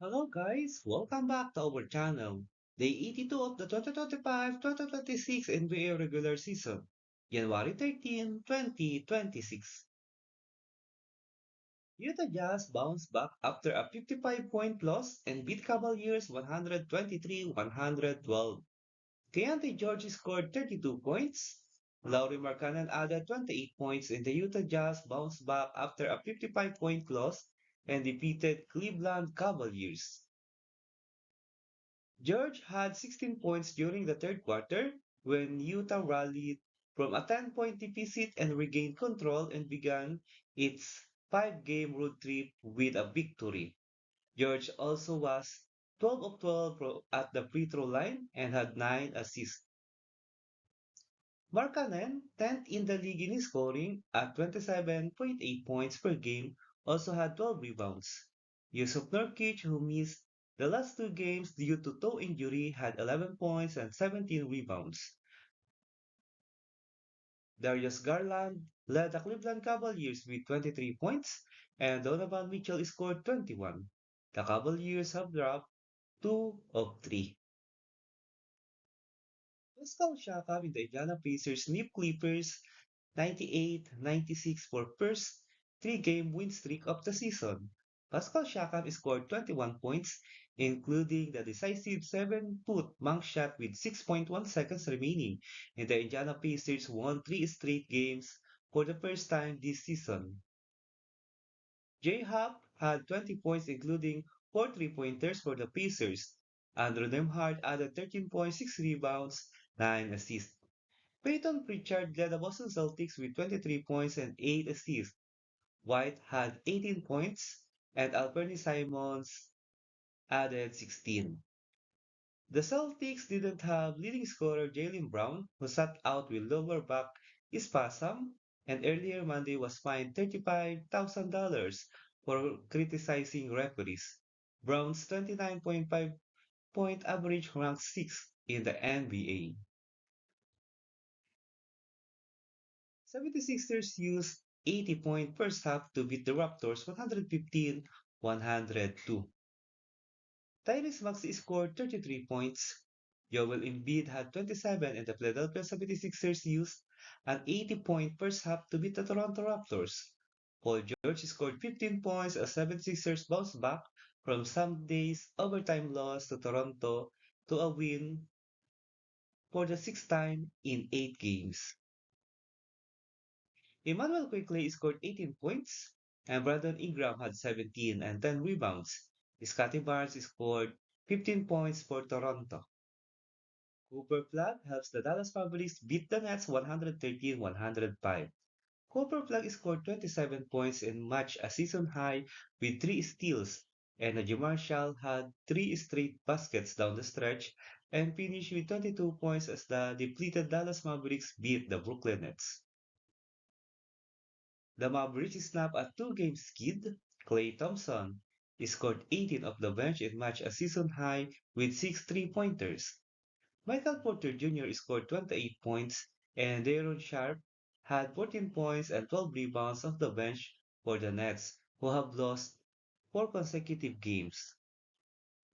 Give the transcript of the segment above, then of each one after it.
Hello guys, welcome back to our channel. Day 82 of the 2025-2026 NBA regular season, January 13, 2026. Utah Jazz bounced back after a 55-point loss and beat Cavaliers 123-112. Keontae George scored 32 points. Lauri Markkanen added 28 points and the Utah Jazz bounced back after a 55-point loss and defeated Cleveland Cavaliers. George had 16 points during the third quarter when Utah rallied from a 10-point deficit and regained control and began its five-game road trip with a victory. George also was 12 of 12 at the free throw line and had 9 assists. Markkanen, 10th in the league in scoring at 27.8 points per game, also had 12 rebounds. Yusuf Nurkic, who missed the last two games due to toe injury, had 11 points and 17 rebounds. Darius Garland led the Cleveland Cavaliers with 23 points, and Donovan Mitchell scored 21. The Cavaliers have dropped 2 of 3. Pascal Siakam in the Indiana Pacers sweep Clippers 98-96 for first three-game win streak of the season. Pascal Siakam scored 21 points, including the decisive 7-foot monk shot with 6.1 seconds remaining, and the Indiana Pacers won three straight games for the first time this season. J-Hop had 20 points, including four three-pointers for the Pacers. Andrew Nemhard added 13.6 rebounds, 9 assists. Peyton Pritchard led the Boston Celtics with 23 points and 8 assists. White had 18 points, and Alberni Simons added 16. The Celtics didn't have leading scorer Jaylen Brown, who sat out with lower back spasm, and earlier Monday was fined $35,000 for criticizing referees. Brown's 29.5-point average ranked 6th in the NBA. 76ers used 80-point first half to beat the Raptors 115-102. Tyrese Maxey scored 33 points. Joel Embiid had 27 and the Philadelphia 76ers used an 80-point first half to beat the Toronto Raptors. Paul George scored 15 points as 76ers bounced back from Sunday's overtime loss to Toronto to a win for the sixth time in 8 games. Emmanuel quickly scored 18 points, and Brandon Ingram had 17 and 10 rebounds. Scotty Barnes scored 15 points for Toronto. Cooper Flag helps the Dallas Mavericks beat the Nets 113-105. Cooper Flag scored 27 points and matched a season high with 3 steals, and Najee Marshall had 3 straight baskets down the stretch and finished with 22 points as the depleted Dallas Mavericks beat the Brooklyn Nets. The Mavericks snapped a two-game skid. Klay Thompson scored 18 off the bench and matched a season high with 6 3-pointers. Michael Porter Jr. scored 28 points, and Daron Sharp had 14 points and 12 rebounds off the bench for the Nets, who have lost 4 consecutive games.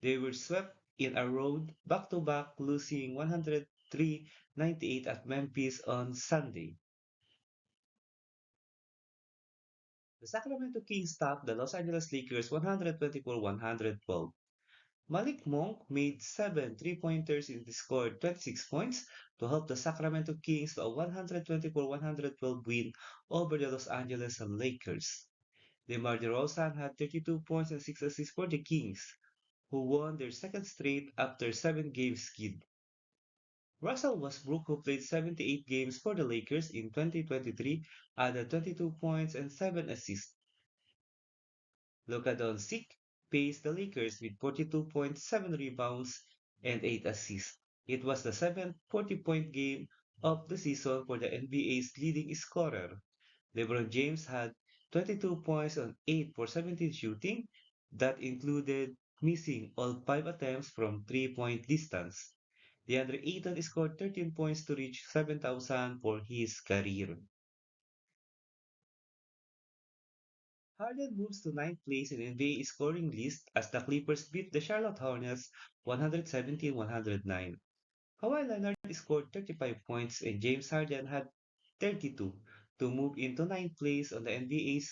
They were swept in a road back-to-back, losing 103-98 at Memphis on Sunday. The Sacramento Kings topped the Los Angeles Lakers 124-112. Malik Monk made 7 3-pointers and scored 26 points to help the Sacramento Kings to a 124-112 win over the Los Angeles Lakers. DeMar DeRozan had 32 points and 6 assists for the Kings, who won their second straight after 7-game skid. Russell Westbrook, who played 78 games for the Lakers in 2023, added 22 points and 7 assists. Luka Doncic paced the Lakers with 42.7 rebounds and 8 assists. It was the seventh 40-point game of the season for the NBA's leading scorer. LeBron James had 22 points on 8 for 17 shooting. That included missing all 5 attempts from 3-point distance. DeAndre Ayton scored 13 points to reach 7,000 for his career. Harden moves to ninth place in NBA scoring list as the Clippers beat the Charlotte Hornets 117-109. Kawhi Leonard scored 35 points and James Harden had 32 to move into ninth place on the NBA's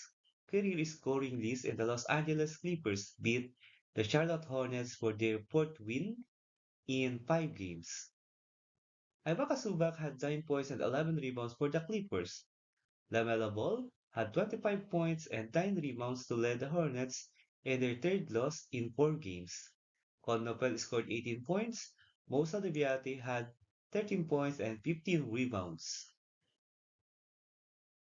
career scoring list, and the Los Angeles Clippers beat the Charlotte Hornets for their fourth win in 5 games. Ibaka Subak had 9 points and 11 rebounds for the Clippers. LaMelo Ball had 25 points and 9 rebounds to lead the Hornets in their third loss in 4 games. Conopel scored 18 points. Moussa Deviati had 13 points and 15 rebounds.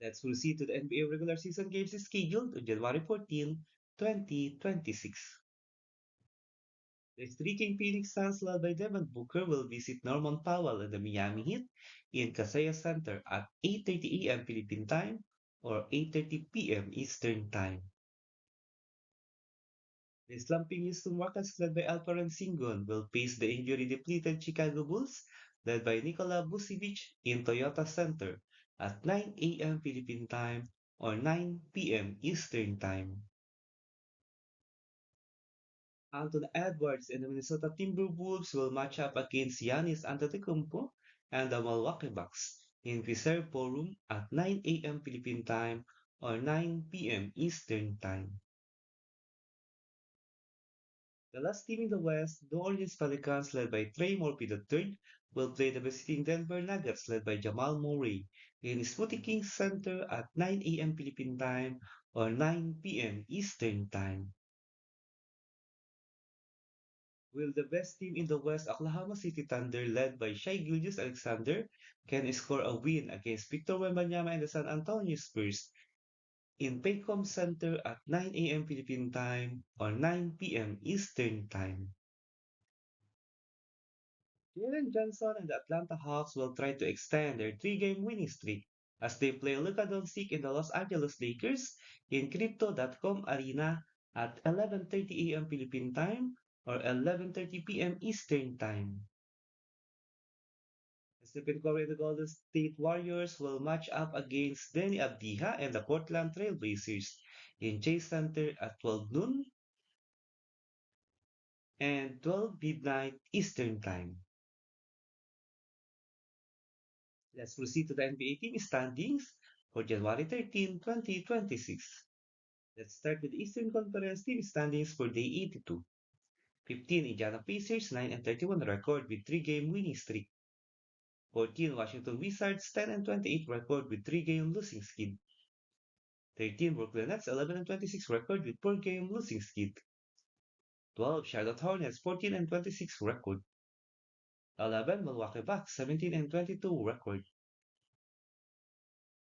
Let's proceed to the NBA regular season games scheduled on January 14, 2026. The streaking Phoenix Suns led by Devin Booker will visit Norman Powell and the Miami Heat in Kaseya Center at 8:30 a.m. Philippine time or 8:30 p.m. Eastern time. The slumping Houston Rockets led by Alperen Sengun will face the injury-depleted Chicago Bulls led by Nikola Vucevic in Toyota Center at 9 a.m. Philippine time or 9 p.m. Eastern time. Anthony Edwards and the Minnesota Timberwolves will match up against Giannis Antetokounmpo and the Milwaukee Bucks in Reserve Forum at 9 a.m. Philippine time or 9 p.m. Eastern time. The last team in the West, New Orleans Pelicans led by Trey Murphy III, will play the visiting Denver Nuggets led by Jamal Murray in Smoothie King Center at 9 a.m. Philippine time or 9 p.m. Eastern time. Will the best team in the West, Oklahoma City Thunder, led by Shai Gilgeous-Alexander, can score a win against Victor Wembanyama and the San Antonio Spurs in Paycom Center at 9 a.m. Philippine time or 9 p.m. Eastern time? Jalen Johnson and the Atlanta Hawks will try to extend their three-game winning streak as they play Luka Doncic and the Los Angeles Lakers in Crypto.com Arena at 11:30 a.m. Philippine time or 11:30 p.m. Eastern time. Stephen Curry and the Golden State Warriors will match up against Denny Abdiha and the Portland Trail Blazers in Chase Center at 12 noon and 12 midnight Eastern Time. Let's proceed to the NBA team standings for January 13, 2026. Let's start with the Eastern Conference team standings for day 82. 15 Indiana Pacers 9 and 31 record with 3-game winning streak. 14 Washington Wizards 10 and 28 record with 3-game losing skid. 13 Brooklyn Nets 11 and 26 record with 4-game losing skid. 12 Charlotte Hornets 14 and 26 record. 11 Milwaukee Bucks 17 and 22 record.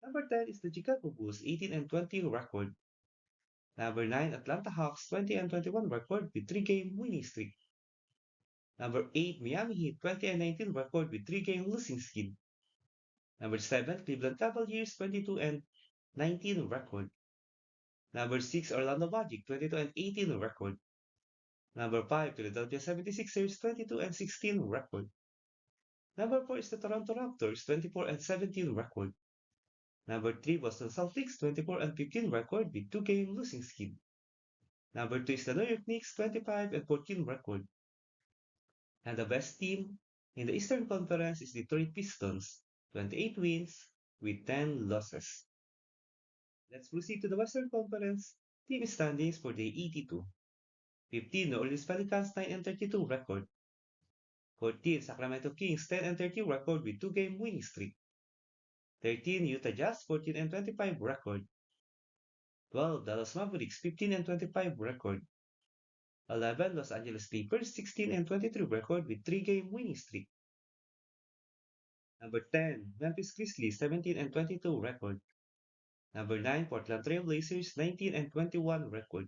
Number 10 is the Chicago Bulls 18 and 20 record. Number 9 Atlanta Hawks 20 and 21 record with 3-game winning streak. Number 8 Miami Heat 20 and 19 record with 3-game losing skid. Number 7 Cleveland Cavaliers 22 and 19 record. Number 6 Orlando Magic 22 and 18 record. Number 5, Philadelphia 76ers, 22 and 16 record. Number 4 is the Toronto Raptors, 24 and 17 record. Number 3, Boston Celtics, 24 and 15 record with 2-game losing skid. Number 2 is the New York Knicks, 25 and 14 record. And the best team in the Eastern Conference is the Detroit Pistons, 28 wins with 10 losses. Let's proceed to the Western Conference team standings for the 82. 15, New Orleans Pelicans, 9 and 32 record. 14, Sacramento Kings 10 and 30 record with 2-game winning streak. 13, Utah Jazz 14 and 25 record. 12, Dallas Mavericks 15 and 25 record. 11, Los Angeles Clippers 16 and 23 record with 3-game winning streak. Number 10, Memphis Grizzlies 17 and 22 record. Number 9, Portland Trail Blazers 19 and 21 record.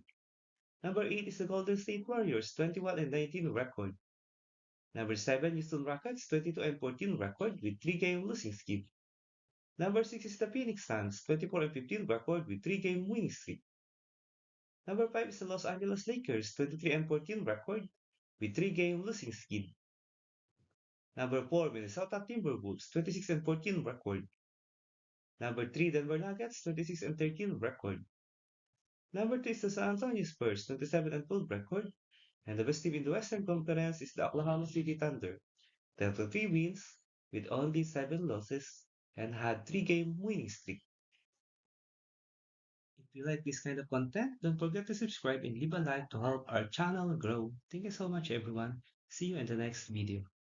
Number 8 is the Golden State Warriors 21 and 19 record. Number 7, Houston Rockets 22 and 14 record with 3-game losing skid. Number 6 is the Phoenix Suns, 24 and 15 record with 3-game winning streak. Number 5 is the Los Angeles Lakers, 23 and 14 record with 3-game losing skid. Number 4, Minnesota Timberwolves, 26 and 14 record. Number 3, Denver Nuggets, 26 and 13 record. Number 3 is the San Antonio Spurs, 27-12 record. And the best team in the Western Conference is the Oklahoma City Thunder. They have 3 wins with only 7 losses and had 3-game winning streak. If you like this kind of content, don't forget to subscribe and leave a like to help our channel grow. Thank you so much everyone. See you in the next video.